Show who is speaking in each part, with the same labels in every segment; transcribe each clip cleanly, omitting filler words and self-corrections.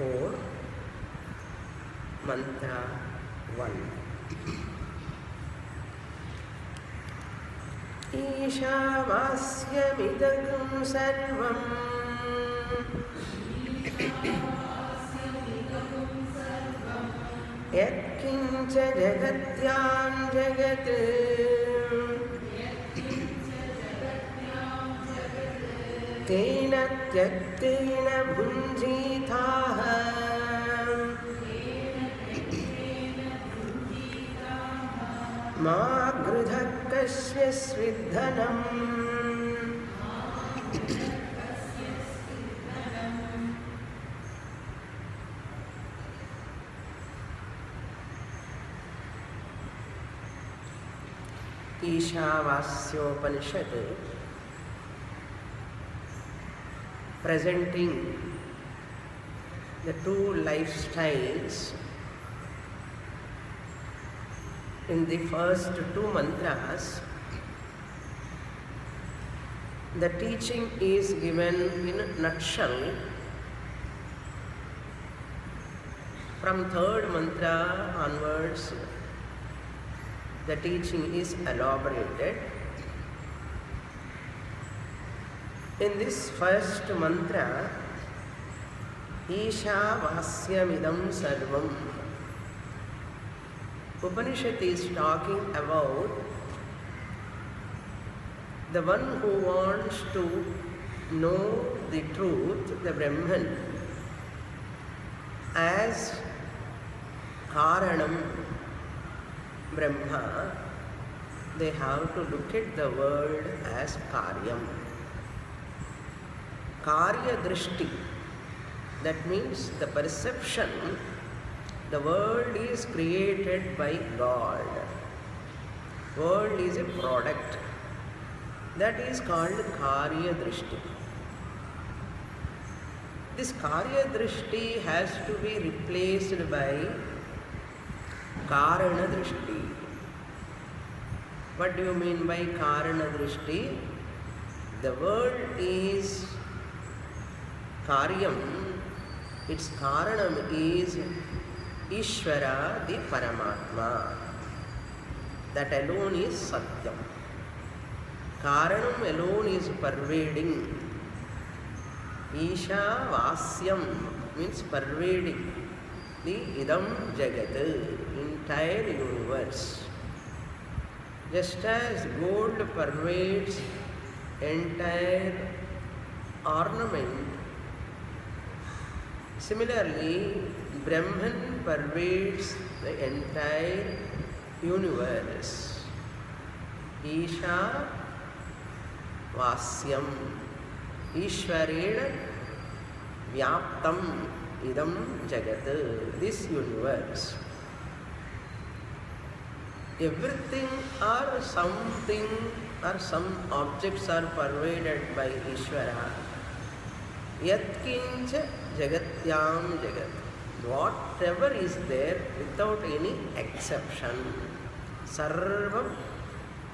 Speaker 1: 4, mantra 1. Ishavasya sarvam yatkincha jagatyam jagat tena tyaktena bhunjithaha ma grudhakasya svidhanam. Ishavasyopanishad, presenting the two lifestyles in the first two mantras. The teaching is given in a nutshell. From third mantra onwards, the teaching is elaborated. In this first mantra, Ishavasyamidam sarvam, Upanishad is talking about the one who wants to know the truth, the Brahman, as Karanam Brahma. They have to look at the world as Karyam. Karya Drishti, that means the perception the world is created by God. World is a product. That is called Karya Drishti. This Karya Drishti has to be replaced by Karana Drishti. What do you mean by Karana Drishti? The world is Karyam, its Karanam is Ishvara, the Paramatma. That alone is Satyam. Karanam alone is pervading. Isha Vasyam means pervading the Idam Jagat, entire universe. Just as gold pervades entire ornament, similarly Brahman pervades the entire universe. Isha Vasyam, Ishvarena Vyaptam Idam Jagat, this universe. Everything or something or some objects are pervaded by Ishvara. Yatkincha Jagatyam Jagat. Whatever is there without any exception. Sarvam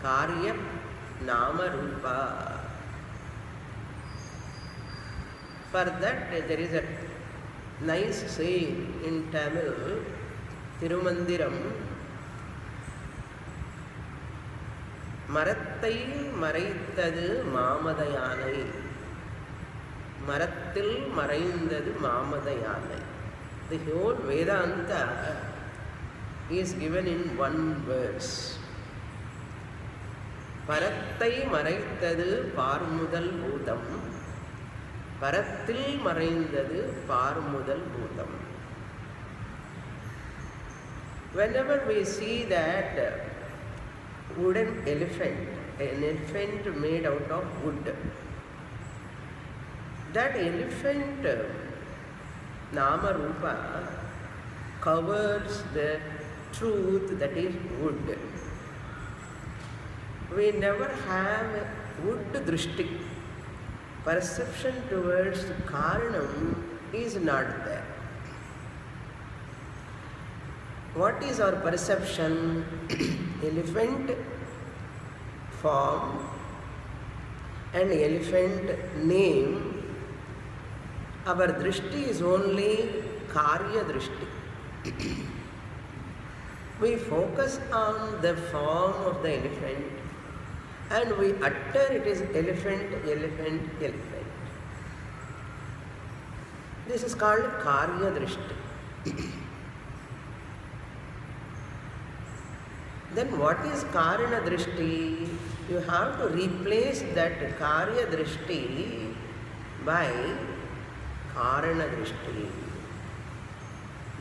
Speaker 1: Karya Nama Rupa. For that there is a nice saying in Tamil, Tirumandiram, மரத்தை மறைத்தது மாமதையானை, மரத்தில் மறைந்தது மாமதையானை. The whole Vedanta is given in one verse. பரத்தை மறைத்தது பார்முதல் பூதம், பரத்தில் மறைந்தது பார்முதல் பூதம். Whenever we see that wooden elephant, an elephant made out of wood, that elephant Nama Rupa covers the truth that is wood. We never have wood drishti. Perception towards Karanam is not there. What is our perception? Elephant form and elephant name. Our drishti is only Karya Drishti. We focus on the form of the elephant and we utter it is elephant, elephant, elephant. This is called Karya Drishti. Then what is Karana Drishti? You have to replace that Karya Drishti by Karana Drishti.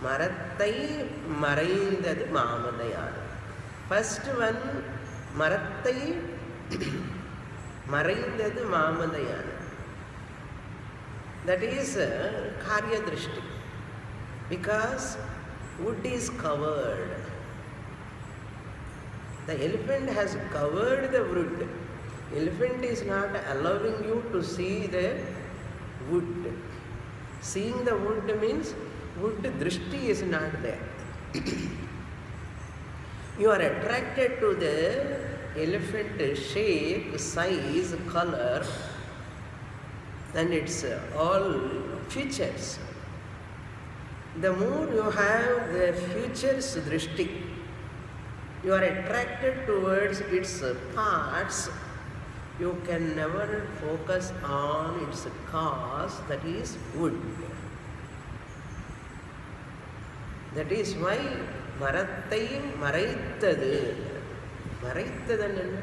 Speaker 1: Marattai Maraindadu Mamadayana. First one, Marattai Maraindadu Mamadayana. That is Karya Drishti. Because wood is covered. The elephant has covered the wood. Elephant is not allowing you to see the wood. Seeing the wood means wood drishti is not there. You are attracted to the elephant shape, size, color, and its all features. The more you have the features drishti, you are attracted towards its parts, you can never focus on its cause, that is wood. That is why Marattai Maraittadu. Maraittadu,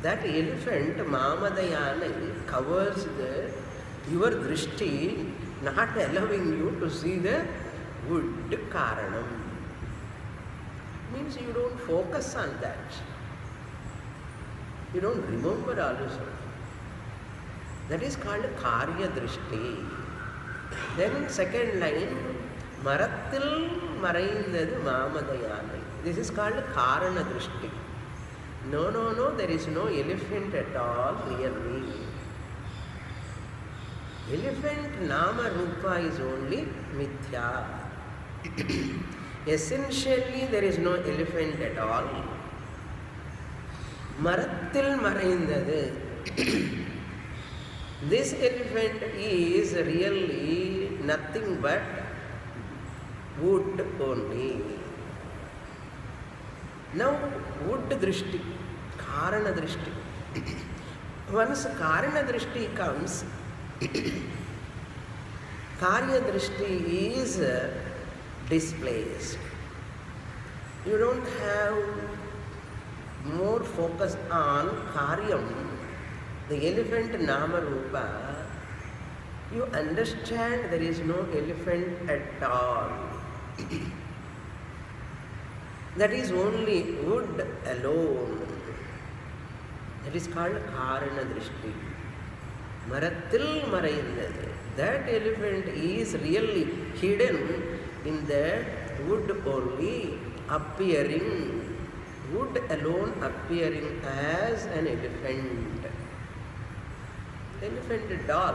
Speaker 1: that elephant Mamadayana covers your drishti, not allowing you to see the wood karanam. Means you don't focus on that. You don't remember also. That is called Karya Drishti. Then second line, Marattil Maraindadu Mamadayana. This is called Karana Drishti. No, there is no elephant at all really. Elephant Nama Rupa is only Mithya. Essentially, there is no elephant at all. Marattil Maraindadu. This elephant is really nothing but wood only. Now, wood drishti, Karana drishti. Once Karana drishti comes, Karya drishti is displaced. You don't have more focus on Karyam, the elephant Nama Rupa. You understand there is no elephant at all. That is only wood alone. That is called Karana Drishti. Marattil Maraindadu. That elephant is really hidden in that wood only, appearing, wood alone appearing as an elephant. Elephant doll,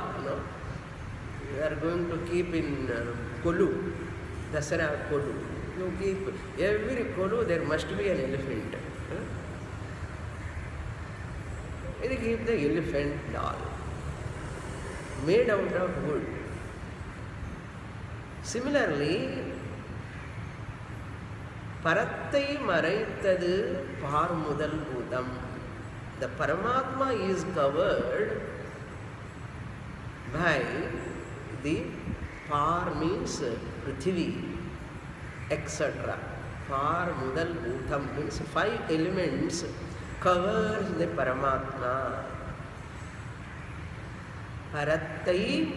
Speaker 1: you are going to keep in Kolu, Dasara Kolu. You keep every Kolu, there must be an elephant. You keep the elephant doll, made out of wood. Similarly, Parattai Maraittadu Parmudal Bhudam. The Paramatma is covered by the Par means Prithvi, etc. Parmudal Bhudam means 5 elements covers the Paramatma. Parattai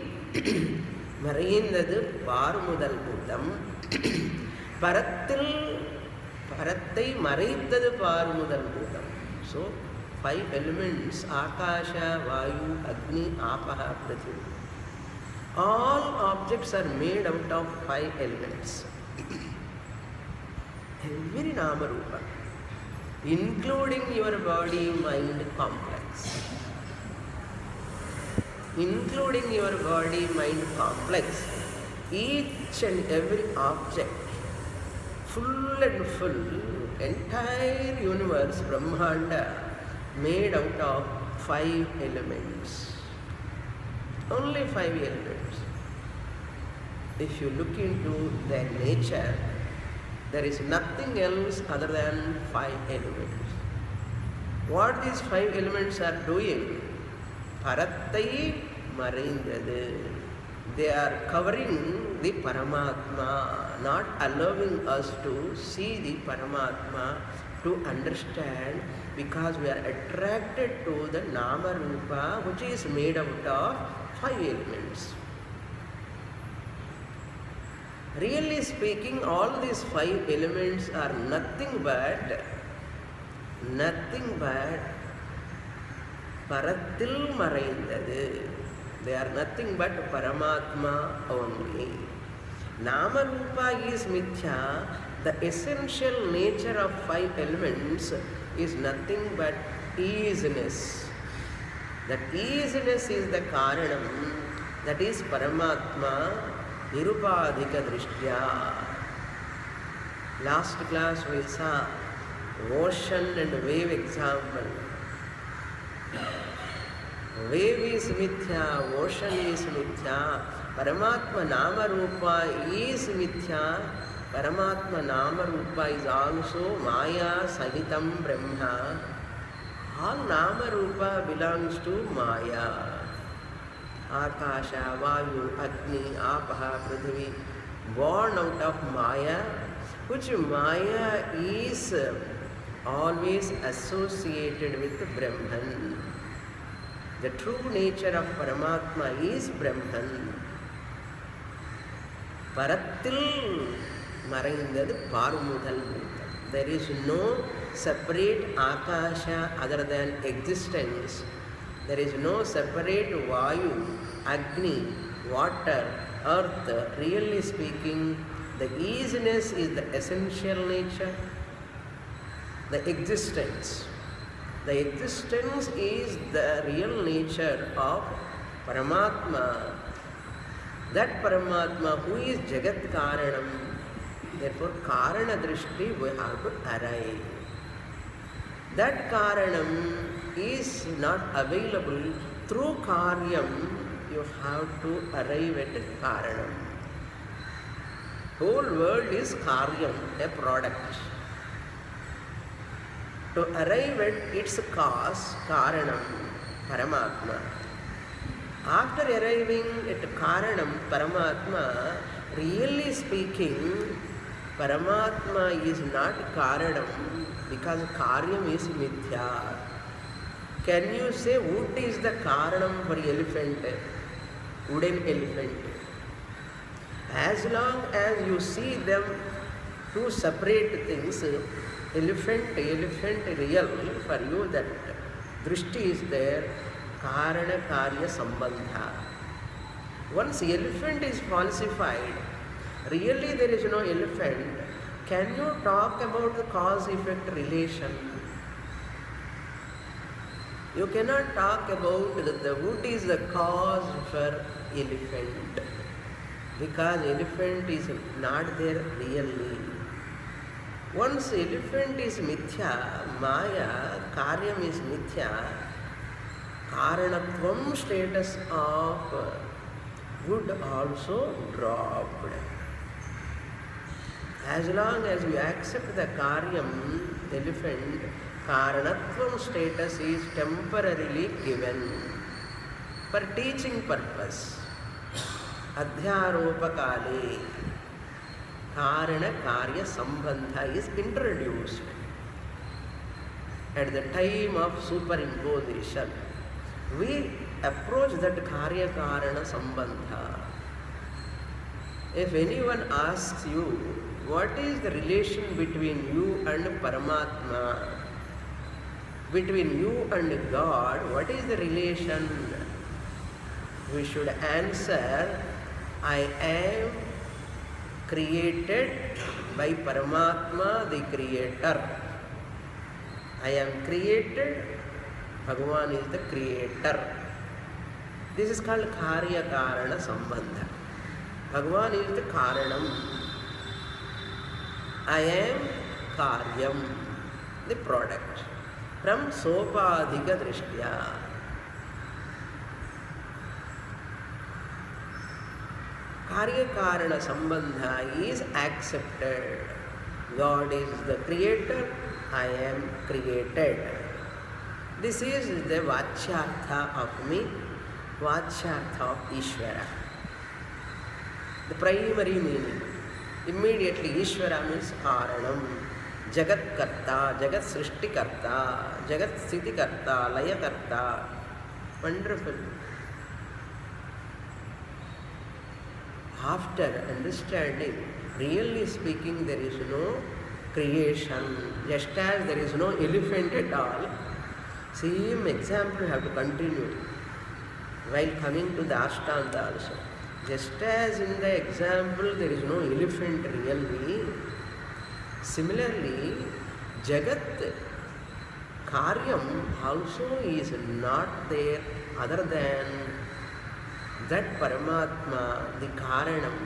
Speaker 1: Marindadu Parmudal Bhudam. Parattai Maraittadu Parmudal Bhudam. So, 5 elements, Akasha, Vayu, Agni, Apaha, Prithvi. All objects are made out of 5 elements. Every Nama Rupa, including your body-mind complex. Including your body-mind complex, each and every object, full and full, entire universe, Brahmanda, made out of 5 elements. Only 5 elements. if you look into their nature, there is nothing else other than 5 elements. What these 5 elements are doing? Parattai Marindadu. They are covering the Paramatma, not allowing us to see the Paramatma, to understand, because we are attracted to the Nama Rupa, which is made out of 5 elements. Really speaking, all these 5 elements are nothing but Parathil Maraindadu. They are nothing but Paramatma only. Nama Rupa is Mithya. The essential nature of 5 elements is nothing but easiness. That easiness is the Karanam, that is Paramatma Nirupadhika Drishtya. Last class we saw ocean and wave example. Wave is Mithya, ocean is Mithya, Paramatma Nama Rupa is Mithya, Paramatma Nama Rupa is also Maya Sahitam Brahma. All Nama Rupa belongs to Maya. Akasha, Vayu, Agni, Apaha, Prithvi, born out of Maya, which Maya is always associated with Brahman. The true nature of Paramatma is Brahman. Parathil Maraindadu Parmudal. There is no separate Akasha other than existence. There is no separate Vayu, Agni, water, earth. Really speaking, the easiness is the essential nature. The existence. The existence is the real nature of Paramatma. That Paramatma who is Jagat Karanam. Therefore, Karana Drishti we have to arrive. That Karanam is not available through Karyam. You have to arrive at Karanam. Whole world is Karyam, a product. To arrive at its cause, Karanam, Paramatma. After arriving at Karanam, Paramatma, really speaking, Paramatma is not Karanam because Karyam is Mithya. Can you say wood is the Karanam for elephant? Wooden elephant. As long as you see them two separate things, elephant real, for you that drishti is there, Karana Karya Sambandha. Once elephant is falsified, really there is no elephant, can you talk about the cause-effect relation? You cannot talk about the wood is the cause for elephant, because elephant is not there really. Once elephant is Mithya, Maya, Karyam is Mithya, Karanatvam status of wood also dropped. As long as you accept the Karyam, elephant, Karanatvam status is temporarily given for teaching purpose. Adhyaropakale, Karana Karya Sambandha is introduced at the time of superimposition. We approach that Karya Karana Sambandha. If anyone asks you, what is the relation between you and Paramatma, between you and God, what is the relation? We should answer, I am created by Paramatma, the Creator. I am created, Bhagavan is the Creator. This is called Karya Karana Sambandha. Bhagavan is the Karanam. I am Karyam, the product. From Sopadhika Drishtya. Karya-karana sambandha is accepted. God is the creator, I am created. This is the vachyartha of me, vachyartha of Ishvara. The primary meaning. Immediately Ishvara means Karanam, Jagat Karta, Jagat Srishti Karta, Jagat Sthiti Karta, Laya Karta. Wonderful. After understanding, really speaking, there is no creation, just as there is no elephant at all. Same example you have to continue while coming to the Ashtanga also. Just as in the example there is no elephant really, similarly, Jagat Karyam also is not there other than that Paramatma, the Karanam.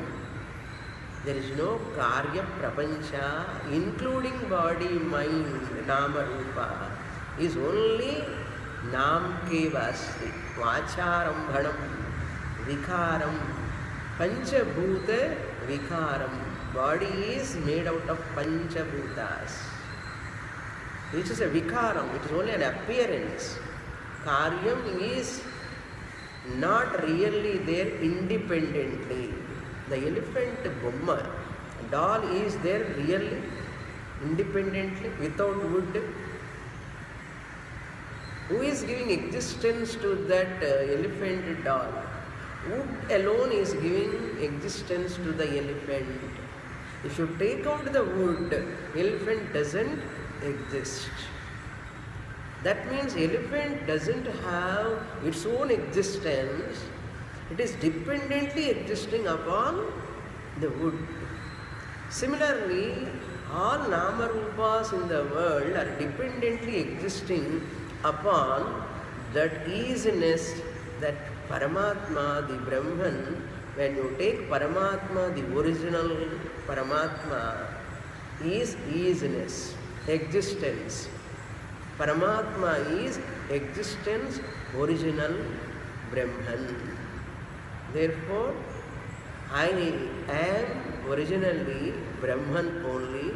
Speaker 1: There is no Karya Prapancha, including body, mind, Nama Rupa, is only Nam Kevasti, Vacharambhanam, Vikaram, Panchabhuta Vikaram. Body is made out of Panchabhutas, which is a Vikaram, it is only an appearance. Karyam is not really there independently. The elephant Bomma, doll is there really independently without wood. Who is giving existence to that elephant doll? Wood alone is giving existence to the elephant. If you take out the wood, elephant doesn't exist. That means elephant doesn't have its own existence. It is dependently existing upon the wood. Similarly, all Nama Rupas in the world are dependently existing upon that easiness, that Paramatma, the Brahman. When you take Paramatma, the original Paramatma is easiness, existence. Paramatma is existence, original Brahman. Therefore, I am originally Brahman only.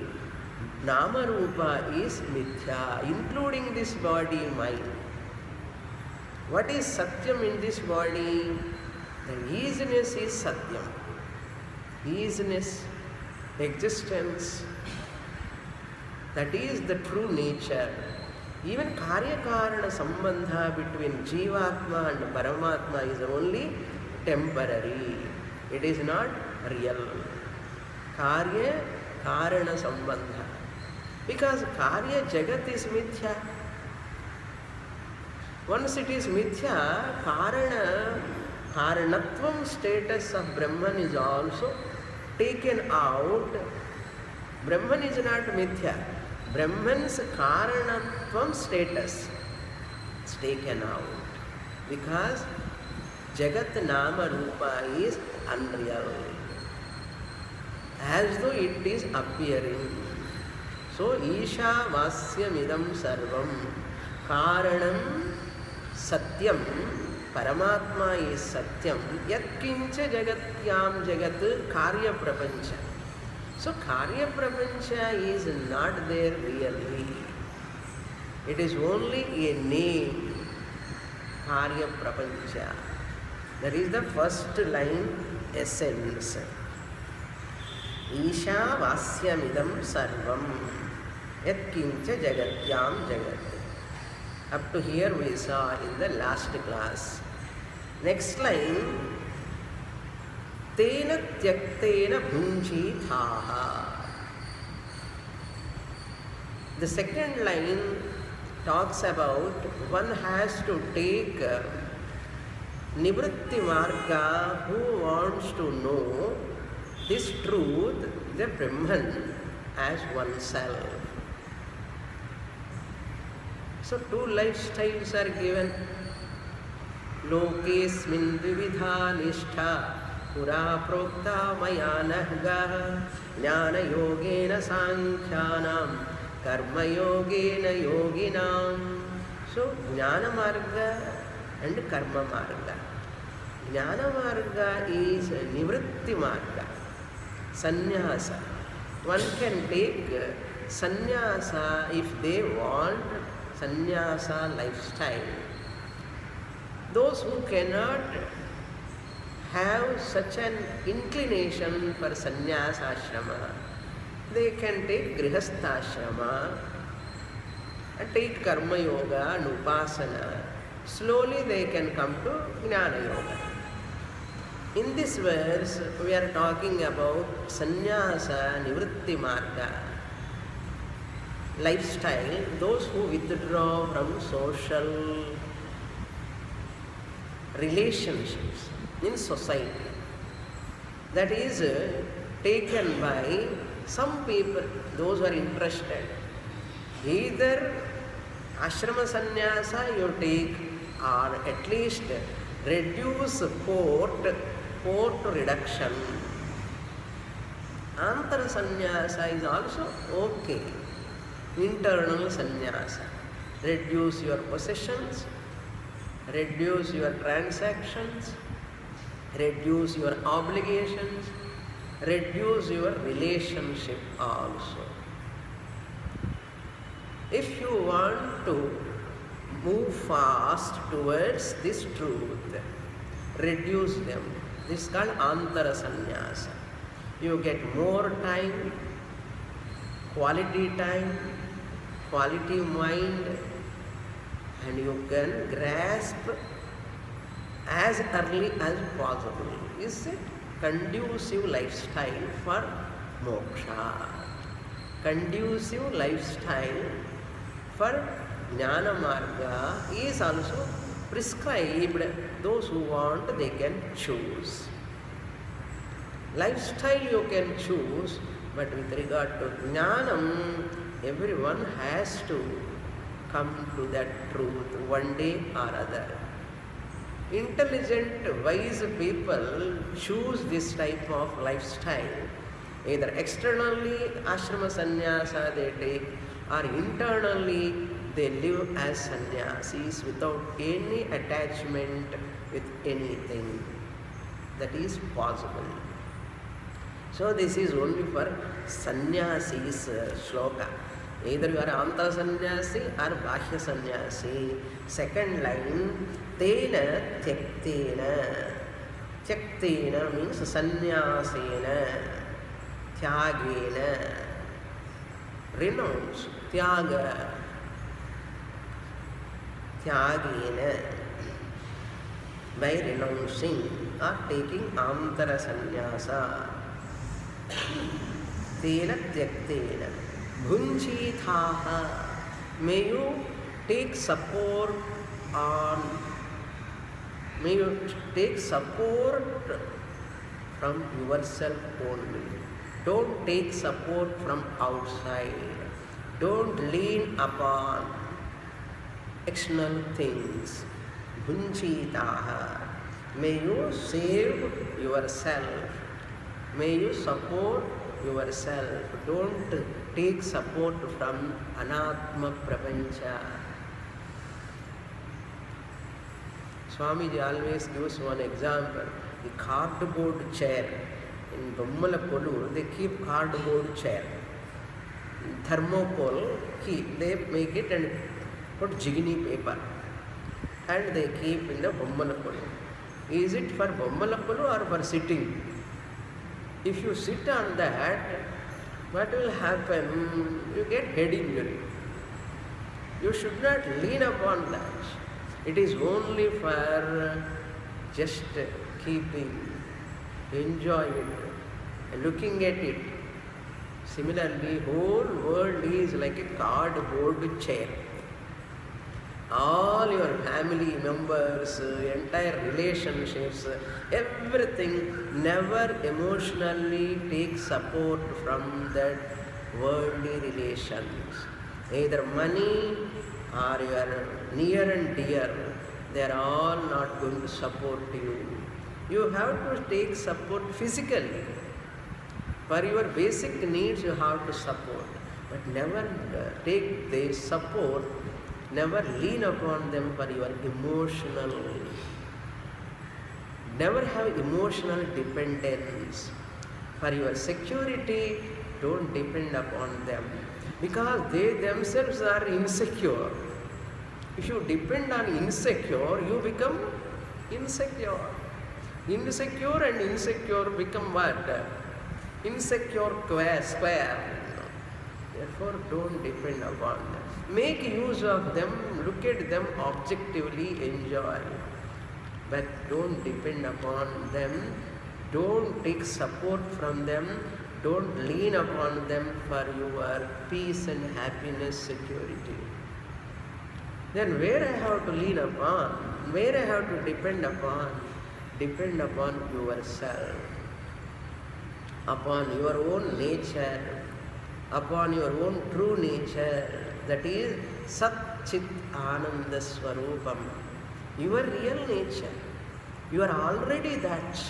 Speaker 1: Nama Rupa is Mithya, including this body, mind. What is Satyam in this body? The easiness is Satyam. Easiness, existence, that is the true nature. Even Karya-karana sambandha between Jivatma and Paramatma is only temporary. It is not real. Karya-karana sambandha. Because Karya Jagat is Mithya. Once it is Mithya, Karanatvam status of Brahman is also taken out. Brahman is not Mithya. Brahman's Karanatvam status is taken out. Because Jagat Nama Rupa is unreal. As though it is appearing. So, Isha Vasyamidam Sarvam Karanam Satyam, Paramatma is Satyam, Yat Kincha Jagatyam Jagat Karya Prapancha. So, Karya Prapancha is not there really. It is only a name, Karya Prapancha. That is the first line essence. Isha Vasyamidam Sarvam Yat Kincha Jagatyam Jagat. Up to here we saw in the last class. Next line, Tena Tyaktena Bhunjithaha. The second line talks about one has to take Nivritti Marga who wants to know this truth, the Brahman, as oneself. So two lifestyles are given. Lokesmin vividha nishtha pura prokta maya nahga jnana yogena sankhyanam karma yogena yoginam. So jnana marga and karma marga. Jnana Marga is Nivritti Marga, Sannyasa. One can take sannyasa if they want sannyasa lifestyle. Those who cannot have such an inclination for sannyasa ashrama, they can take grihastha ashrama and take karma yoga and upasana. Slowly they can come to jnana yoga. In this verse, we are talking about sannyasa nivritti marga, lifestyle, those who withdraw from social relationships in society. That is taken by some people, those who are interested. Either ashrama sannyasa you take, or at least reduce port reduction. Antara sannyasa is also okay. Internal sannyasa. Reduce your possessions, reduce your transactions, reduce your obligations, reduce your relationship also. If you want to move fast towards this truth, reduce them. This is called antara sannyasa. You get more time, quality mind, and you can grasp as early as possible. Is it conducive lifestyle for moksha? Conducive lifestyle for jnana marga is also prescribed. Those who want, they can choose. Lifestyle you can choose, but with regard to jnanam, everyone has to come to that truth one day or other. Intelligent, wise people choose this type of lifestyle. Either externally ashrama sannyasa they take, or internally they live as sannyasis without any attachment with anything. That is possible. So this is only for sannyasis shloka. Either you are antara sannyasi or bahya sannyasi. Second line, tena tyaktena. Tyaktena means sannyasena, tyagena. Renounce, tyaga. Tyagena. By renouncing or taking antara sannyasa. Tena tyaktena. Bhunjithaha. May you take support from yourself only. Don't take support from outside. Don't lean upon external things. Bhunjitaha. May you save yourself. May you support yourself. Don't take support from anatma prapancha. Swamiji always gives one example. The cardboard chair. In Bommalapolu, they keep cardboard chair. Thermocol, they make it and put jigini paper. And they keep in the Bommalapolu. Is it for Bommalapolu or for sitting? If you sit on that, what will happen? You get head injury. You should not lean upon that. It is only for just keeping, enjoy it, looking at it. Similarly, whole world is like a cardboard chair. All your family members, entire relationships, everything, never emotionally take support from that worldly relations. Either money or your near and dear, they are all not going to support you. You have to take support physically. For your basic needs you have to support, but never take their support. Never lean upon them for your emotional Never have emotional dependence. For your security, don't depend upon them, because they themselves are insecure. If you depend on insecure, you become insecure. Insecure and insecure become what? Insecure square. Therefore, don't depend upon them. Make use of them, look at them objectively, enjoy. But don't depend upon them, don't take support from them, don't lean upon them for your peace and happiness, security. Then where I have to lean upon, where I have to depend upon? Depend upon yourself, upon your own nature, upon your own true nature, that is Sat Chit Ananda Swarupam, your real nature. You are already that.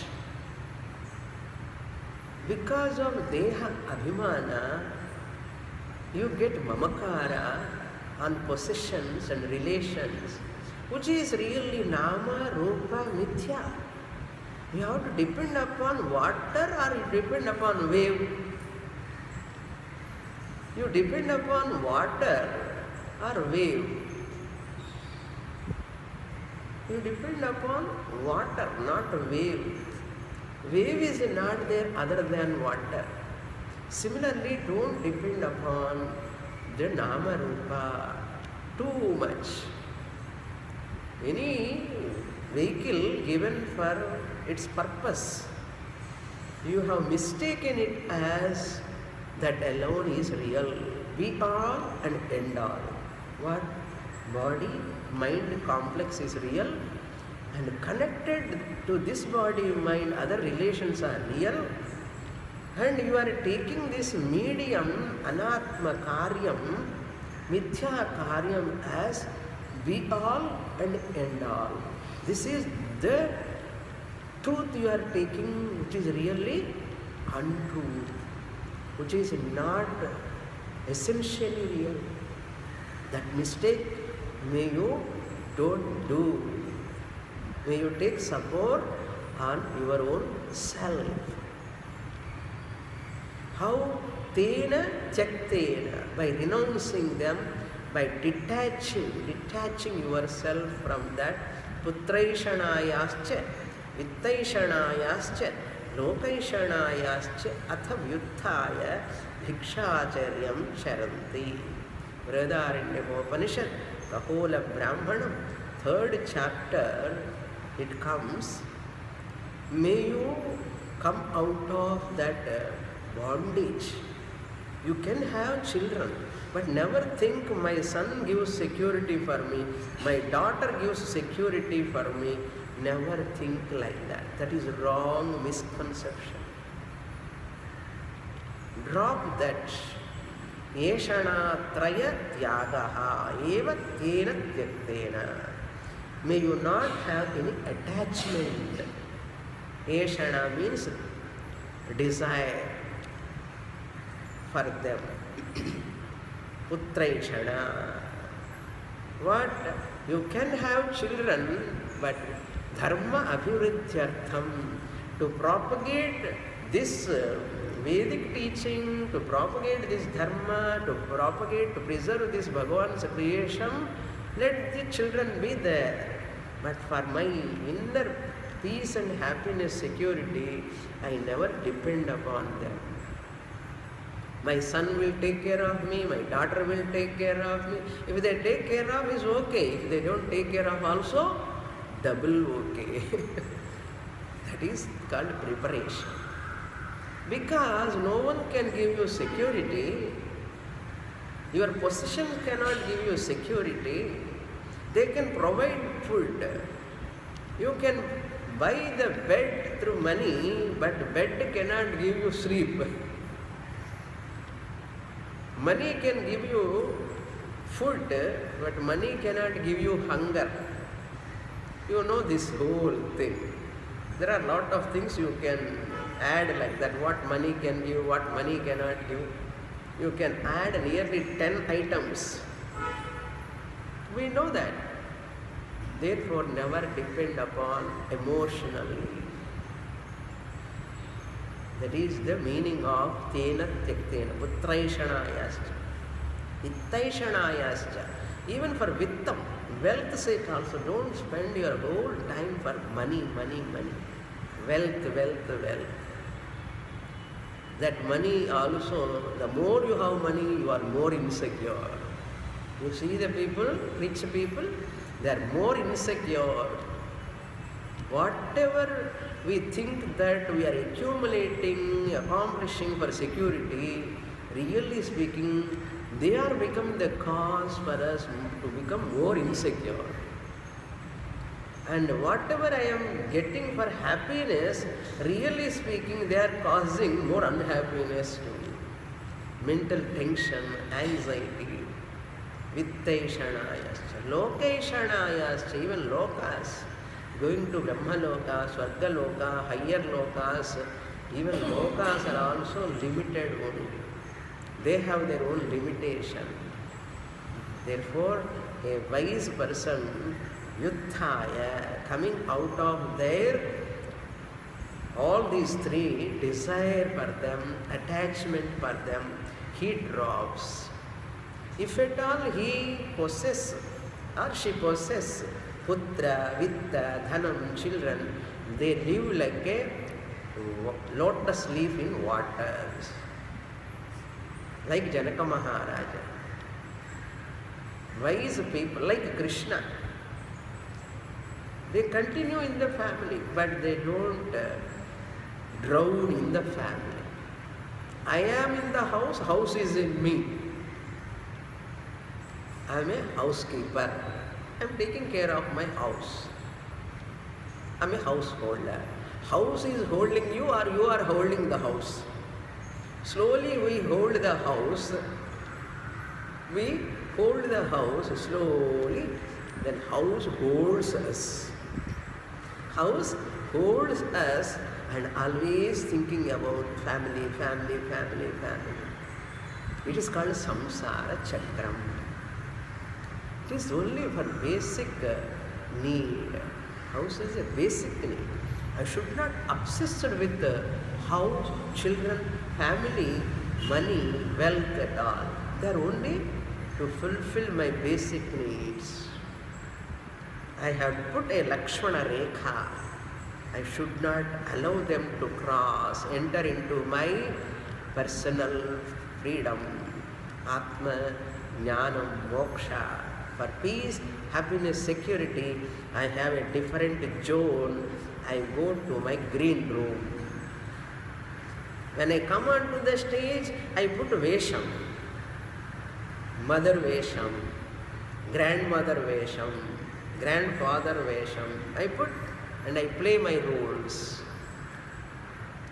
Speaker 1: Because of Deha Abhimana, you get Mamakara on possessions and relations, which is really Nama, Rupa, Mithya. You have to depend upon water or you depend upon wave. You depend upon water or wave. You depend upon water, not wave. Wave is not there other than water. Similarly, don't depend upon the Nama Rupa too much. Any vehicle given for its purpose, you have mistaken it as that alone is real. Be all and end all. What? Body, mind complex is real, and connected to this body, mind, other relations are real, and you are taking this medium, anatma karyam, mithya karyam as be all and end all. This is the truth you are taking, which is really untruth, which is not essentially real. That mistake may you don't do. May you take support on your own self. How? Tena chaktena, by renouncing them, by detaching yourself from that. Putraishanayascha, vittaishanayascha, lokaishanayascha, atha vyuthaya, bhikshacharyam charanti. Vrihadaranyaka Kapola Brahmanam, 3rd chapter, it comes, may you come out of that bondage. You can have children, but never think my son gives security for me, my daughter gives security for me. Never think like that. That is wrong misconception. Drop that. Yeshana traya tyagaha eva tena tyaktena. May you not have any attachment. Yeshana means desire for them. Putraishana. What? You can have children, but dharma abhivriddhyartham, to propagate this Vedic teaching, to propagate this dharma, to propagate, to preserve this Bhagavan's creation, let the children be there. But for my inner peace and happiness, security, I never depend upon them. My son will take care of me, my daughter will take care of me. If they take care of, is okay. If they don't take care of also, double okay. That is called preparation. Because no one can give you security, your possession cannot give you security. They can provide food. You can buy the bed through money, but bed cannot give you sleep. Money can give you food, but money cannot give you hunger. You know this whole thing. There are a lot of things you can add like that, what money can give, what money cannot give. You can add nearly 10 items. We know that. Therefore, never depend upon emotionally. That is the meaning of tena tyaktena, putraishanayascha, vittaishanayascha. Even for vittam, wealth sake also, don't spend your whole time for money, money, money. Wealth, wealth, wealth. That money also, the more you have money, you are more insecure. You see the people, rich people, they are more insecure. Whatever we think that we are accumulating, accomplishing for security, really speaking, they are becoming the cause for us to become more insecure. And whatever I am getting for happiness, really speaking, they are causing more unhappiness to me. Mental tension, anxiety, vittaishanayascha, lokaishanayascha, even lokas, going to Brahmaloka, Swargaloka, higher lokas, even lokas are also limited only. They have their own limitation. Therefore, a wise person, yuddhaya, coming out of their all these three, desire for them, attachment for them, he drops. If at all he possesses or she possesses putra, vitta, dhanam, children, they live like a lotus leaf in waters. Like Janaka Maharaja. Wise people like Krishna, they continue in the family, but they don't drown in the family. I am in the house, house is in me. I am a housekeeper. I am taking care of my house. I am a householder. House is holding you or you are holding the house. Slowly we hold the house. We hold the house slowly, then house holds us. House holds us and always thinking about family, family, family, family. It is called samsara chakram. It is only for basic need. House is a basic need. I should not obsess with house, children, family, money, wealth at all. They are only to fulfill my basic needs. I have put a Lakshmana Rekha. I should not allow them to cross, enter into my personal freedom, Atma, Jnanam, Moksha. For peace, happiness, security, I have a different zone. I go to my green room. When I come onto the stage, I put Vesham. Mother Vesham, grandmother Vesham, grandfather Vesham. I put and I play my roles.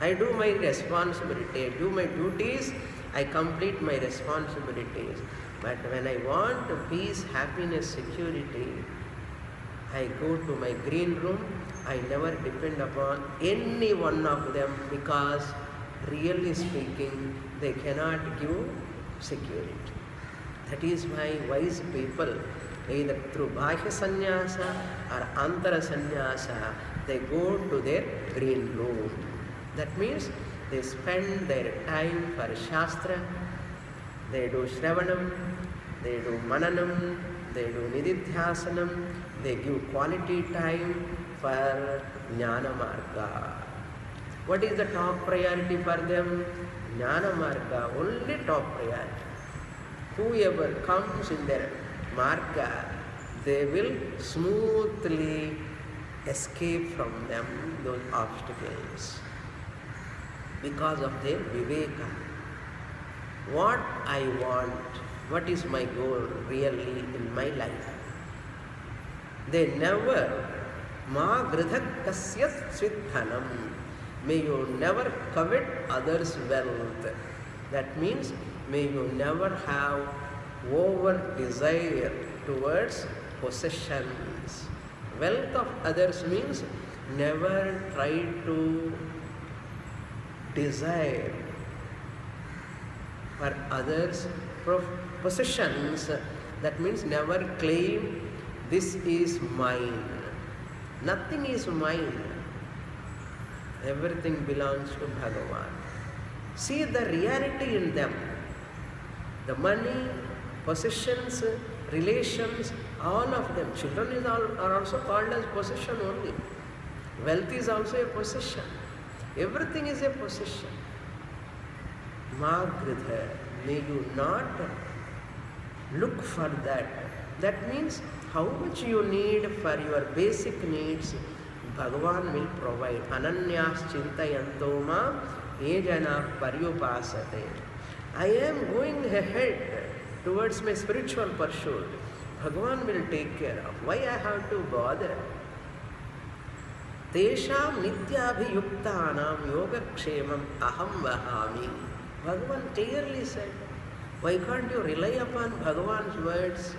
Speaker 1: I do my responsibility, I do my duties, I complete my responsibilities. But when I want peace, happiness, security, I go to my green room. I never depend upon any one of them because really speaking, they cannot give security. That is why wise people, either through Bahya Sannyasa or Antara Sannyasa, they go to their green room. That means they spend their time for Shastra, they do Shravanam, they do Mananam, they do Nididhyasanam, they give quality time for Jnana Marga. What is the top priority for them? Jnana Marga, only top priority. Whoever comes in their Marga, they will smoothly escape from them, those obstacles, because of their Viveka. What I want, what is my goal really in my life? They never, ma gridhak kasyat swithanam, may you never covet others' wealth. That means, may you never have over desire towards possessions. Wealth of others means never try to desire for others' possessions. That means never claim This is mine. Nothing is mine. Everything belongs to Bhagavan. See the reality in them. The money, possessions, relations, all of them. Children are also called as possession only. Wealth is also a possession. Everything is a possession. Magridha, may you not look for that. That means how much you need for your basic needs, Bhagavan will provide. Ananyas chintayanto ma ye jana paryupasate. I am going ahead towards my spiritual pursuit. Bhagavan will take care of. Why I have to bother? Tesham nityabhiyuktanam yogakshemam aham vahami. Bhagavan clearly said, why can't you rely upon Bhagavan's words?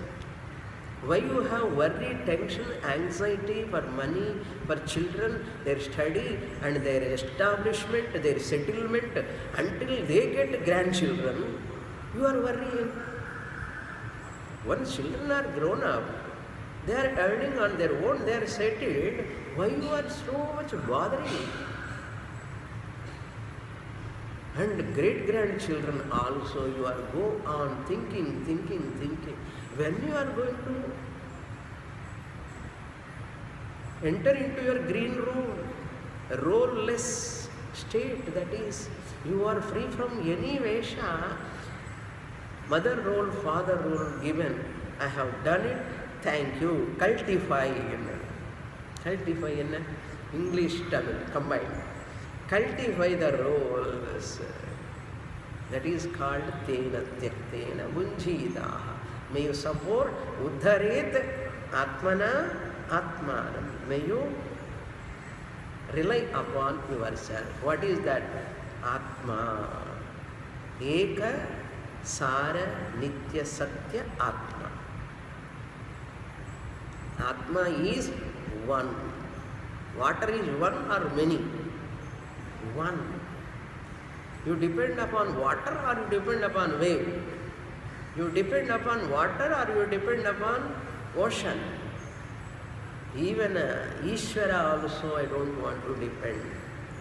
Speaker 1: Why you have worry, tension, anxiety for money, for children, their study and their establishment, their settlement, until they get grandchildren, you are worrying. Once children are grown up, they are earning on their own, they are settled, why you are so much bothering? And great-grandchildren also, you are go on thinking. When you are going to enter into your green room, role-less state, that is, you are free from any vesha, mother role, father role given. I have done it, thank you. Cultify in English, Tamil, combined. Cultivate the roles. That is called tena tyaktena munjitaha. May you support uddharet atmana atmanam. May you rely upon yourself. What is that? Atma. Eka sara nitya satya atma. Atma is one. Water is one or many? One. You depend upon water or you depend upon wave? You depend upon water or you depend upon ocean? Even Ishvara also I don't want to depend.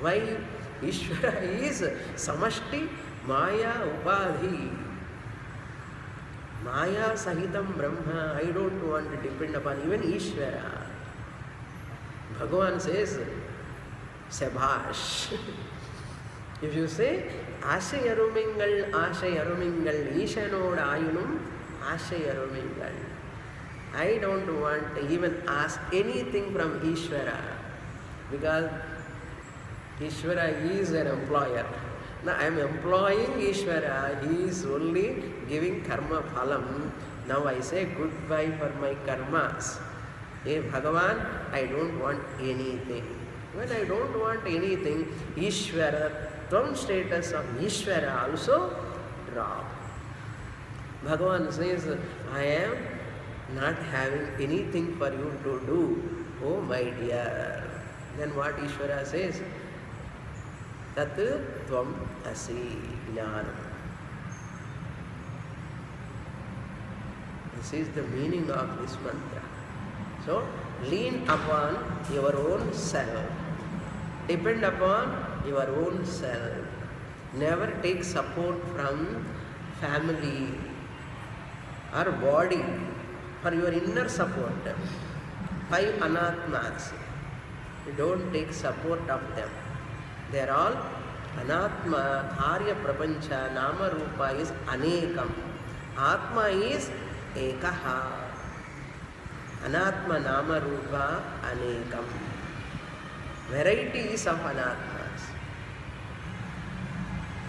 Speaker 1: Why? Ishvara is Samashti Maya Upadhi. Maya Sahitam Brahma. I don't want to depend upon even Ishvara. Bhagavan says, Sabhash. If you say, Ashayarumingal, Ishanod Ayunum, Ashayarumingal. I don't want to even ask anything from Ishvara, because Ishvara is an employer. Now I am employing Ishvara, he is only giving karma phalam. Now I say goodbye for my karmas. Hey Bhagavan, I don't want anything. When I don't want anything, Ishvara, Tvam status of Ishvara also drop. Bhagavan says, I am not having anything for you to do, oh my dear. Then what Ishvara says? Tat Tvam Asi Jnanam. This is the meaning of this mantra. So, lean upon your own self. Depend upon your own self. Never take support from family or body for your inner support. 5 anatmas. You don't take support of them. They are all anatma, karya prapancha, nama rupa is anekam. Atma is ekaha. Anatma nama rupa anekam. Varieties of anatmas.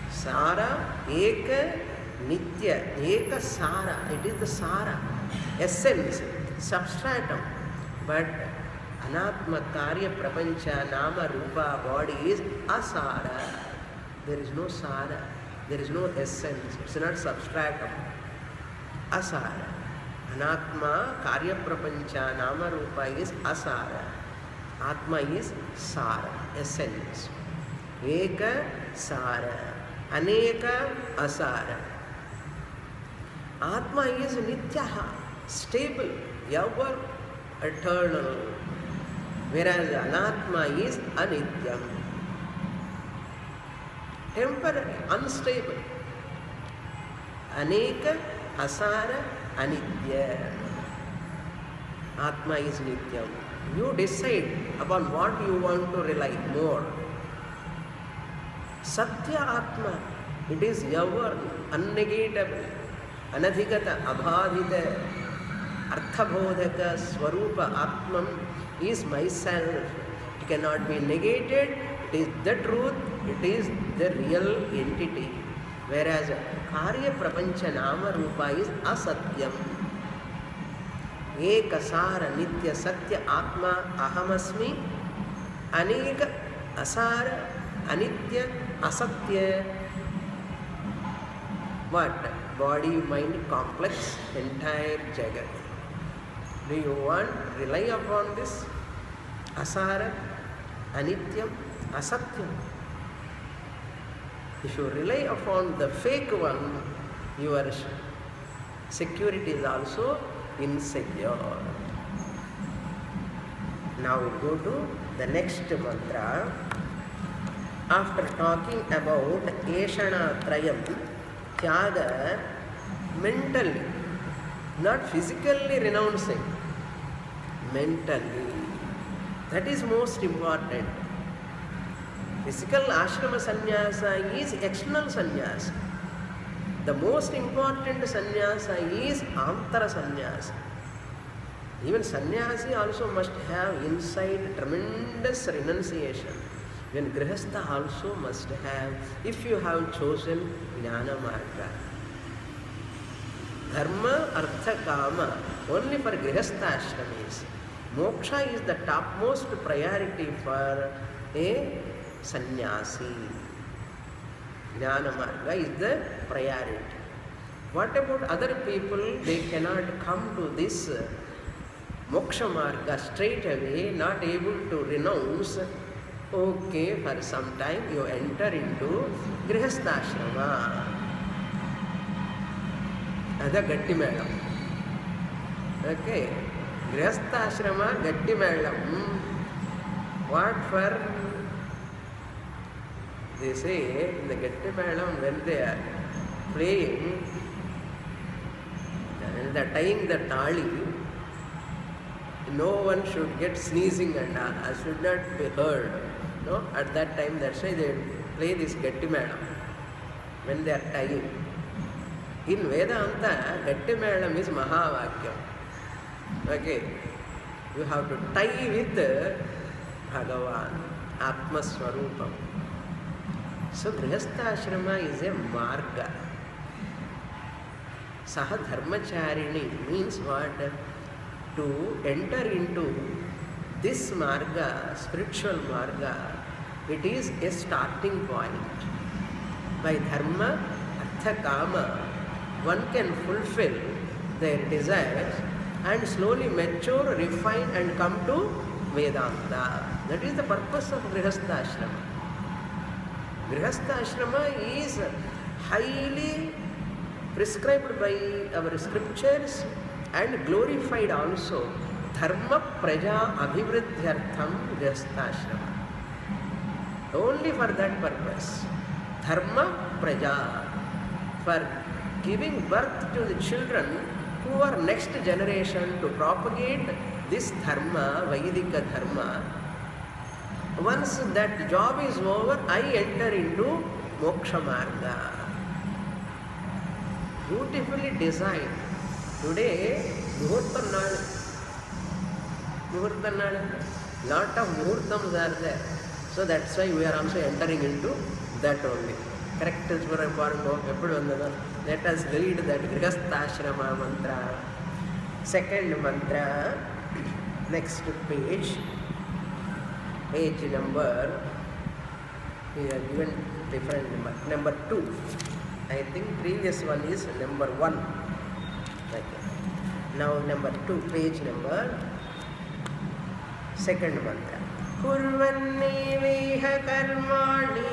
Speaker 1: Sara, eka, nitya, eka sara. It is the sara, essence, substratum. But anatma, karya, prapancha, nama, rupa, body is asara. There is no sara. There is no essence. It's not substratum. Asara. Anatma, karya, prapancha, nama, rupa is asara. Atma is sara, essence. Eka sara, aneka asara. Atma is nityaha, stable, ever eternal, whereas anatma is anityam, temporary, unstable. Aneka, asara, anitya. Atma is nityam. You decide upon what you want to rely more. Satya Atma, it is ever unnegatable, anadhigata, abhadita, arthabodhaka, swarupa Atman is myself. It cannot be negated, it is the truth, it is the real entity. Whereas Karya Prapancha Nama Rupa is asatyam. Ekasara nitya satya Atma ahamasmi, aneka asara anitya asatya. What? Body, mind, complex, entire jagat. Do you want to rely upon this? Asara, anityam, asatyam. If you rely upon the fake one, your security is also insecure. Now we go to the next mantra. After talking about Eshana Trayam, Tyaga, mentally, not physically renouncing, mentally. That is most important. Physical ashrama sannyasa is external sannyasa. The most important sannyasa is antara sannyasa. Even sannyasi also must have inside tremendous renunciation. Even grihastha also must have, if you have chosen jnana marga. Dharma, artha, kama, only for grihastha ashramis. Moksha is the topmost priority for a sannyasi. Jnana marga is the priority. What about other people? They cannot come to this moksha marga straight away, not able to renounce. Okay, for some time you enter into grihastha ashrama. That's gatti madam. Okay, grihastha ashrama gatti madam. What for? They say in the gatti madam when they are playing, and they are tying the tali, no one should get sneezing and should not be heard. No, at that time, that's why they play this gatti madam when they are tying. In Vedanta, gatti madam is Mahavakyam. Okay, you have to tie with Bhagavan, Atma Swarupam. So grihastha ashrama is a marga. Saha dharmacharini means what? To enter into this marga, spiritual marga, it is a starting point. By dharma, artha, kama, one can fulfill their desires and slowly mature, refine and come to Vedanta. That is the purpose of grihastha ashrama. Grihastha ashrama is highly prescribed by our scriptures and glorified also. Dharma praja abhivriddhyartham grihastha ashrama. Only for that purpose. Dharma praja, for giving birth to the children who are next generation to propagate this dharma, Vaidika dharma. Once that job is over, I enter into moksha marga. Beautifully designed. Today, Muhurtanal, lot of Muhurtams are there. So that's why we are also entering into that only. Correct? Let us read that grihastha ashrama mantra. Second mantra, next page. Page number, we are given different number. Number 2. I think previous one is number 1. Like that. Now number 2, page number, second mantra. Kurvanneveha karmani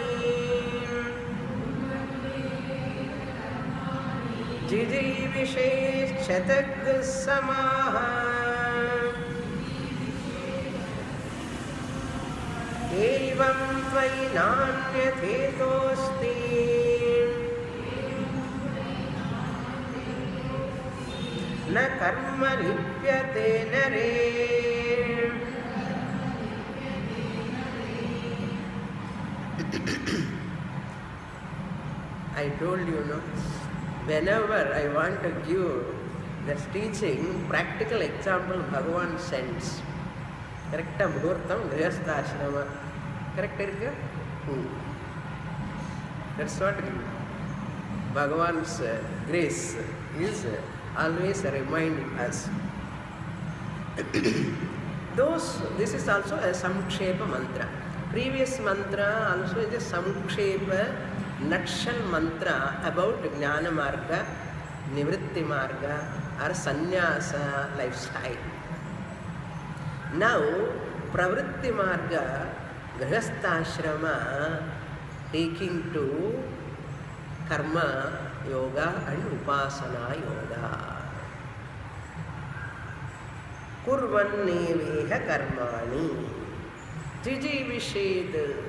Speaker 1: jiji vishesh chatag samaha एवं त्वयि नान्यथेतोऽस्ति न कर्म लिप्यते नरे। I told you, no, whenever I want to give this teaching, practical example Bhagavan sends. Correct? Muhurtam, Grihastha-ashrama. Correct? That's what Bhagavan's grace is always reminding us. This is also a Samkshepa mantra. Previous mantra also is a Samkshepa nutshell mantra about Jnana Marga, Nivritti Marga or Sannyasa lifestyle. Now, Pravritti Marga, Grihastha-ashrama, taking to Karma Yoga and Upasana Yoga. Kurvanneveha karmani. Jijivished.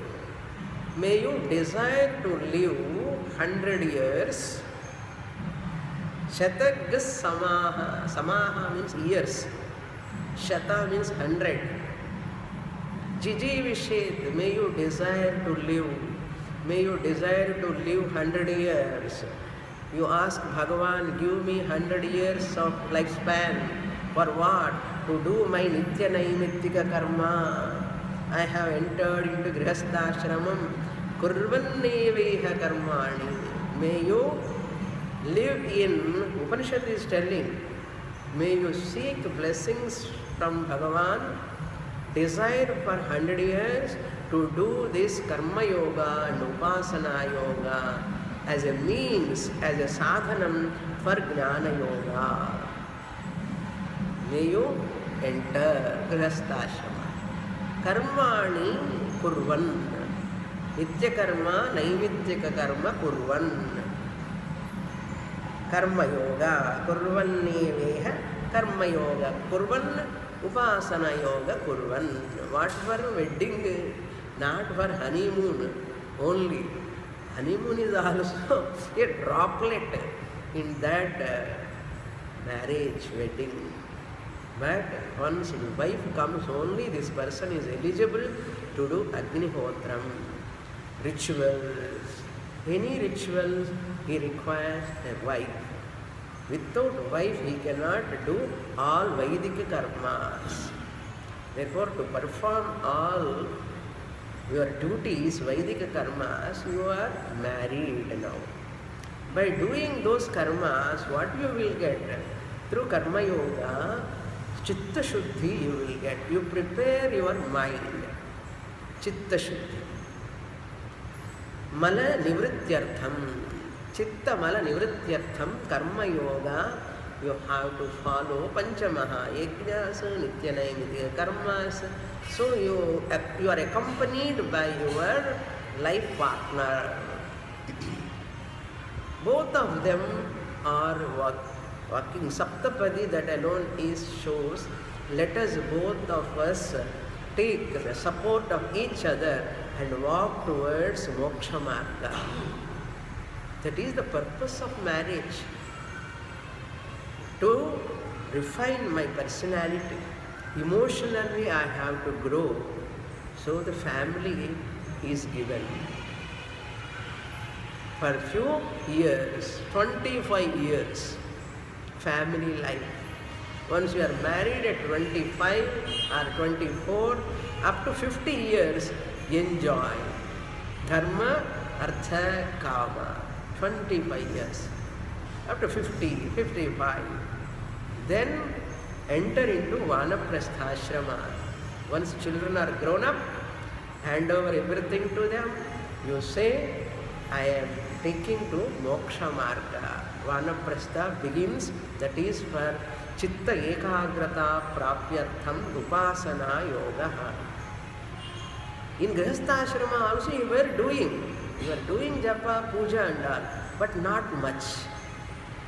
Speaker 1: May you desire to live 100 years. Shatagas samaha. Samaha means years. Shata means 100. Jijivished. May you desire to live. May you desire to live 100 years. You ask Bhagavan, give me 100 years of lifespan. For what? To do my Nitya Naimittika karma. I have entered into Grihastha-ashramam. Kurvanneveha karmani. May you live in, Upanishad is telling, may you seek blessings from Bhagavan, desire for 100 years to do this Karma Yoga and Upasana Yoga as a means, as a sadhanam for Jnana Yoga. May you enter Grihastha-ashrama. Karmani kurvan. Nitya karma, naividyaka karma kurvan. Karma Yoga. Kurvanneveha Karma Yoga. Kurvan. Upasana Yoga kurvan. What for wedding? Not for honeymoon only. Honeymoon is also a droplet in that marriage, wedding. But once the wife comes, only this person is eligible to do Agnihotram, rituals. Any rituals, he requires a wife. Without wife, he cannot do all Vaidika karmas. Therefore, to perform all your duties, Vaidika karmas, you are married now. By doing those karmas, what you will get? Through Karma Yoga, Chitta Shuddhi you will get. You prepare your mind. Chitta Shuddhi. Mala Nivrityartham. Chitta Mala Nivrityartham Karma Yoga. You have to follow Panchamaha, Yajnas, Nityanaimitya Karmas. So you are accompanied by your life partner. Both of them are walking. Saptapadi, that alone shows, let us both of us take the support of each other and walk towards Moksha Marga. That is the purpose of marriage. To refine my personality. Emotionally I have to grow. So the family is given. For few years, 25 years, family life. Once you are married at 25 or 24, up to 50 years, enjoy. Dharma, Artha, Kama. 25 years. Up to 50, 55. Then enter into Vanaprastha-ashrama. Once children are grown up, hand over everything to them. You say, I am taking to Moksha Marga. Vanaprastha begins, that is for Chitta Ekagrata Prapyartham Upasana Yoga. In Grihastha-ashrama also you were doing japa, puja and all, but not much.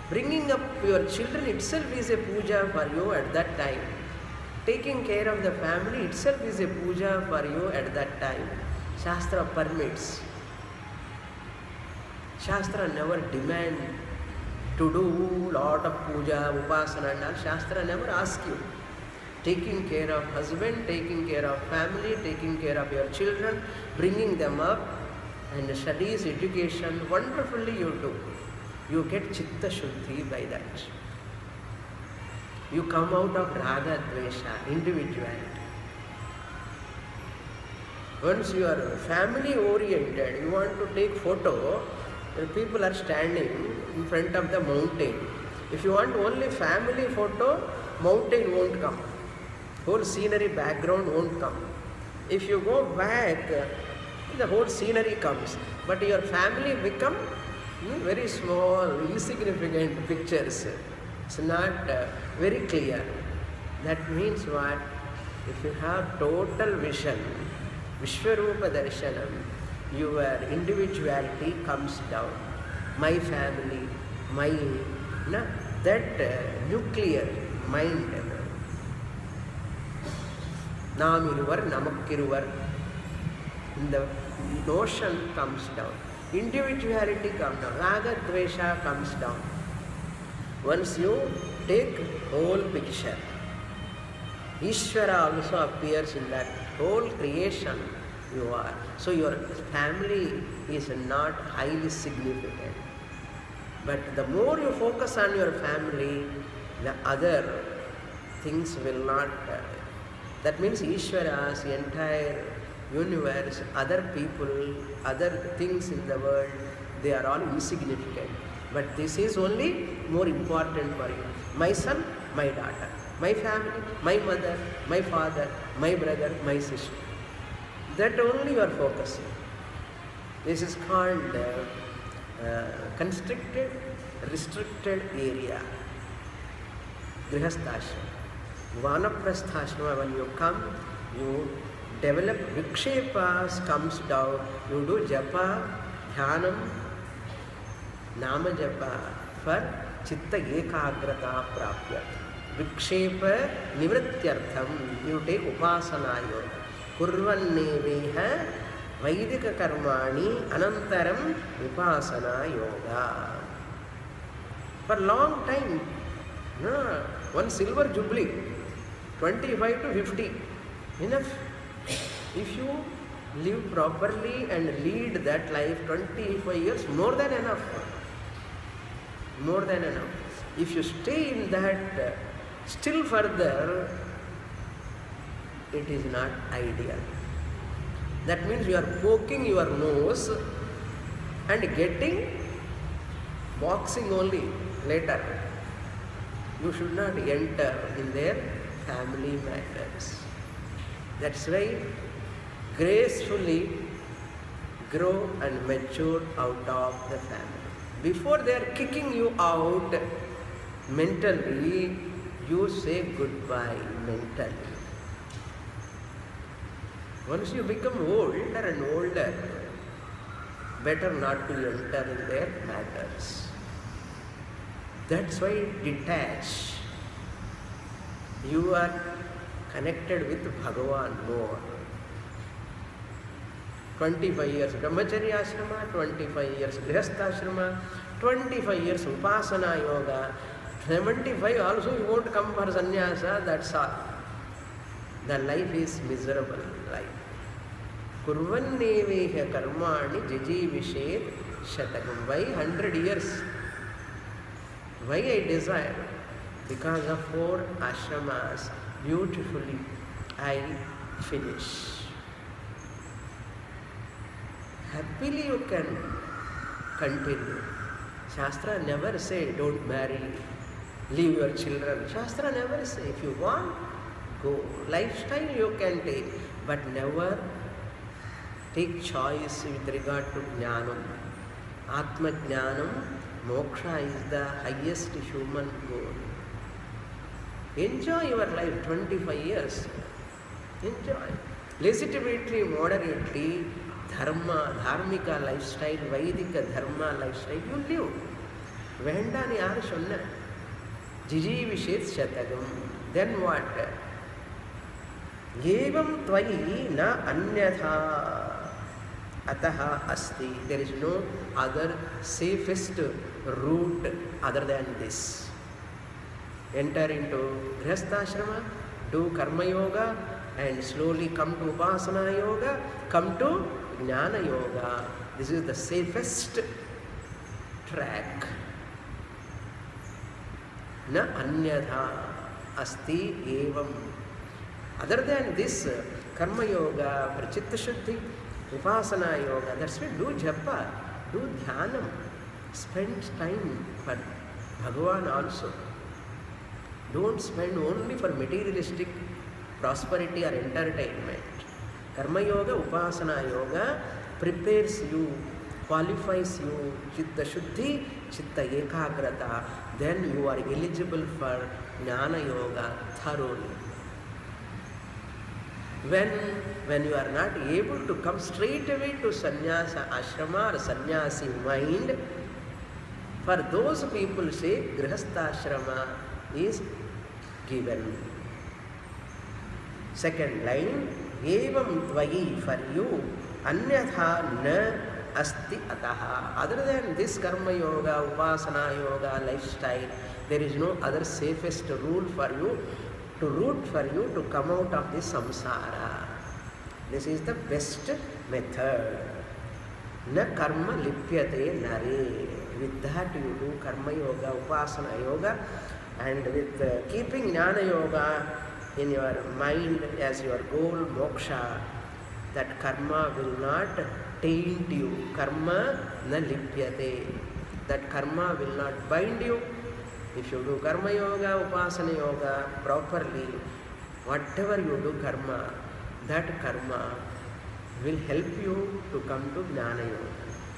Speaker 1: Bringing up your children itself is a puja for you at that time. Taking care of the family itself is a puja for you at that time. Shastra permits. Shastra never demand to do lot of puja, upasana and all. Shastra never asks you. Taking care of husband, taking care of family, taking care of your children, bringing them up, and studies, education, wonderfully you do. You get chitta shuddhi by that. You come out of raga dvesha, individuality. Once you are family oriented, you want to take photo, people are standing in front of the mountain. If you want only family photo, mountain won't come. Whole scenery background won't come. If you go back, the whole scenery comes. But your family become very small, insignificant pictures. It's not very clear. That means what? If you have total vision, Vishwarupa Darshanam, your individuality comes down. My family, my, that nuclear mind. Namiruvar, Namakkiruvar. The notion comes down. Individuality comes down. Raga, Dvesha comes down. Once you take whole picture, Ishvara also appears in that whole creation you are. So your family is not highly significant. But the more you focus on your family, the other things will not. That means Ishvara's entire universe, other people, other things in the world, they are all insignificant. But this is only more important for you. My son, my daughter, my family, my mother, my father, my brother, my sister. That only you are focusing. This is called constricted, restricted area. Grihasthashrama. Vanaprasthashrama, when you come, you develop vikshepas, comes down, you do japa, dhyanam, nama japa for chitta ekagrata prapya. Vikshepa nivrityartham, you take upasana yoga. Kurvanneveha vaidika karmani anantaram upasana yoga. For long time, one silver jubilee, 25 to 50, enough. If you live properly and lead that life 25 years, more than enough. More than enough. If you stay in that still further, it is not ideal. That means you are poking your nose and getting boxing only later. You should not enter in their family matters. That's why gracefully grow and mature out of the family. Before they are kicking you out mentally, you say goodbye mentally. Once you become older and older, better not to enter in their matters. That's why detach. You are connected with Bhagavan more. 25 years Brahmacharya Ashrama, 25 years Grihasthashrama, 25 years Upasana Yoga, 75 also you won't come for sannyasa, that's all. The life is miserable life. Kurvanneveha karmani jijivishet shatakam. Why 100 years? Why I desire? Because of 4 ashramas, beautifully I finish. Happily you can continue. Shastra never say don't marry, leave your children. Shastra never say if you want, go. Lifestyle you can take, but never take choice with regard to jnanam. Atma jnanam, moksha is the highest human goal. Enjoy your life 25 years. Enjoy. Legitimately, moderately, dharma, dharmika lifestyle, Vaidika dharma lifestyle, you live. Vendani yaru sonna. Jijivishet shatagam. Then what? एवं त्वयि न अन्यथा अतः अस्ति. There is no other safest route other than this. Enter into grihasthashrama, do karma yoga, and slowly come to upasana yoga, come to jnana yoga. This is the safest track. Na anyatha asti evam. Other than this, karma yoga, prachitta shuddhi, upasana yoga, that's why do japa, do dhyanam, spend time for Bhagavan also. Don't spend only for materialistic prosperity or entertainment. Karma yoga, upasana yoga prepares you, qualifies you, chitta shuddhi, chitta ekagrata, then you are eligible for jnana yoga thoroughly. When you are not able to come straight away to sannyasa ashrama or sannyasi mind, for those people say grihastha is given. Second line, evam tvayi, for you, anyatha na asti ataha. Other than this karma yoga, upasana yoga, lifestyle, there is no other safest route for you to come out of this samsara. This is the best method. Na karma lipyate nare. With that you do karma yoga, upasana yoga, and with keeping jnana yoga in your mind as your goal, moksha, that karma will not taint you. Karma na lipyate. That karma will not bind you. If you do karma yoga, upasana yoga properly, whatever you do karma, that karma will help you to come to jnana yoga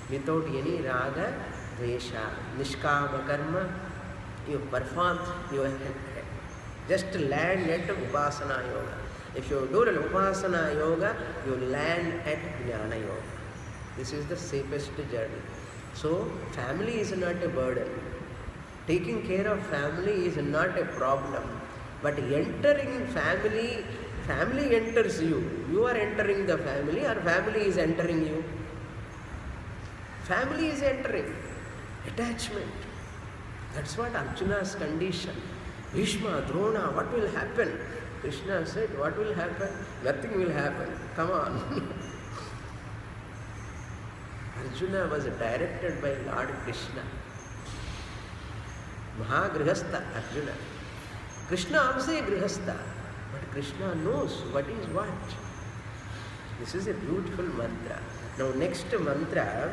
Speaker 1: without any raga, dvesha. Nishkama karma, you perform, you just land at upasana yoga. If you do an upasana yoga, you land at jnana yoga. This is the safest journey. So family is not a burden. Taking care of family is not a problem, but entering family enters you. You are entering the family, or family is entering you. Family is entering. Attachment. That's what Arjuna's condition. Bhishma, Drona, what will happen? Krishna said, what will happen? Nothing will happen. Come on. Arjuna was directed by Lord Krishna. Mahagrihastha Arjuna. Krishna also a grihastha, but Krishna knows what is what. This is a beautiful mantra. Now next mantra,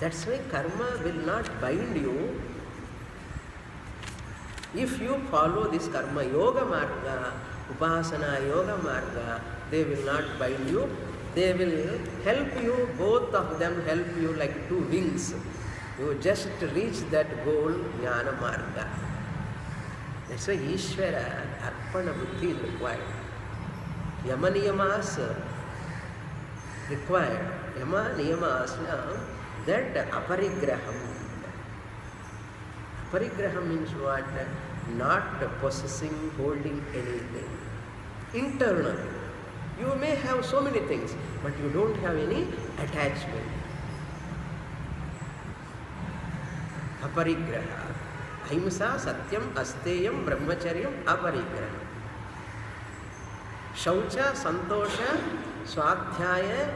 Speaker 1: that's why karma will not bind you. If you follow this karma yoga marga, upasana yoga marga, they will not bind you. They will help you, both of them help you like two wings. You just reach that goal, jnana marga. That's why Ishvara, arpana buddhi is required. Yama niyamas required. Yama niyamas, that aparigraham. Aparigraham means what? Not possessing, holding anything. Internal. You may have so many things, but you don't have any attachment. Aparigraha. Ahimsa, Satyam, Asteyam, Brahmacharyam, Aparigraha. Shaucha, Santosha, Swadhyaya,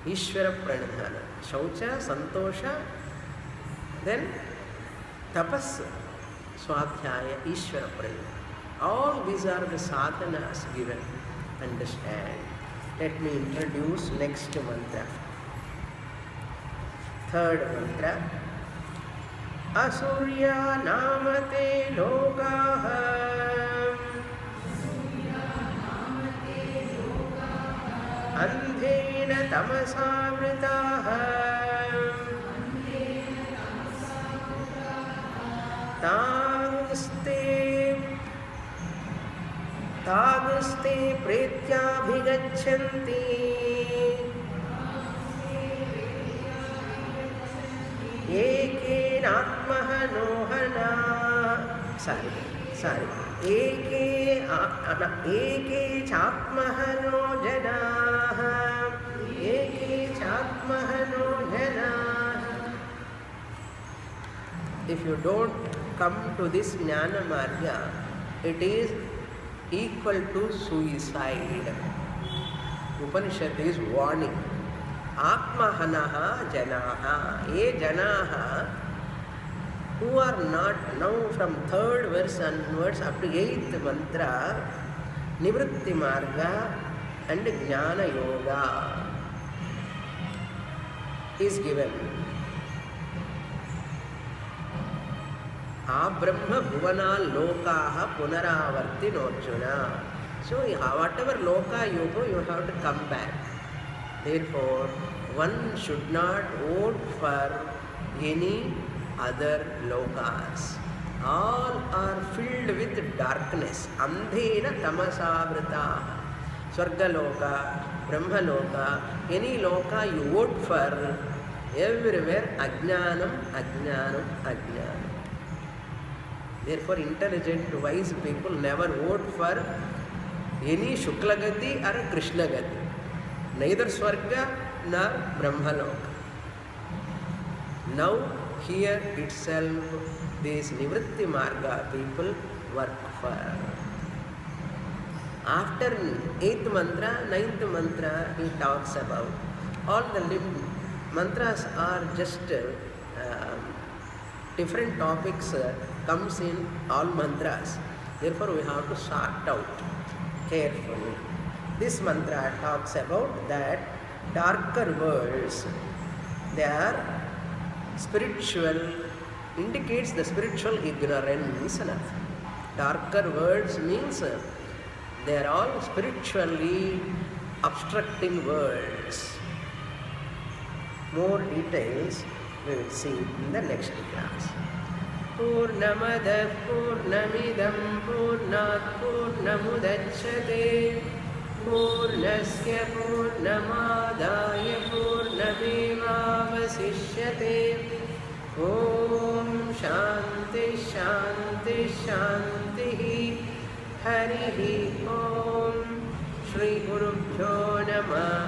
Speaker 1: Ishvara Pranidhana. Shaucha, Santosha, then Tapas, Swadhyaya, Ishvara Pranidhana. All these are the sadhanas given. Understand. Let me introduce next mantra. Third mantra. Asurya namate lokaha andhena tamasavritaha तागस्ते प्रेत्याभिगच्छन्ति एकेनात्महनोहना. sorry, eke chātmahano janāha, eke chātmahano janāha. If you don't come to this jnana marga, it is equal to suicide. Upanishad is warning. Atmahanaha janaha, ye janaha who are not, now from 3rd verse onwards up to 8th mantra, nivritti marga and jnana yoga is given. Abrahma bhuvana lokaha punaravarti norjuna. So whatever loka you go, you have to come back. Therefore, one should not vote for any other lokas. All are filled with darkness. Andhena tamasavrita. Swarga loka, Brahma loka, any loka you vote for, everywhere ajnanam, ajnanam, ajnanam. Therefore, intelligent, wise people never vote for any Shuklagati or Krishnagati. Neither Swarga nor Brahmaloka. Now, here itself, these Nivritti Marga people work for. After 8th mantra, 9th mantra, he talks about. All the mantras are just different topics comes in all mantras. Therefore, we have to sort out carefully. This mantra talks about that darker worlds, they are spiritual, indicates the spiritual ignorance. Darker words means they are all spiritually obstructing words. More details we will see in the next class. Purnamada Purnamidam Purnat Purnamudachyate Purnasya Purnamadaya Purnamevavasishyate. Om Shanti Shanti Shanti. Harihi Om. Shri Gurubhyo Namah.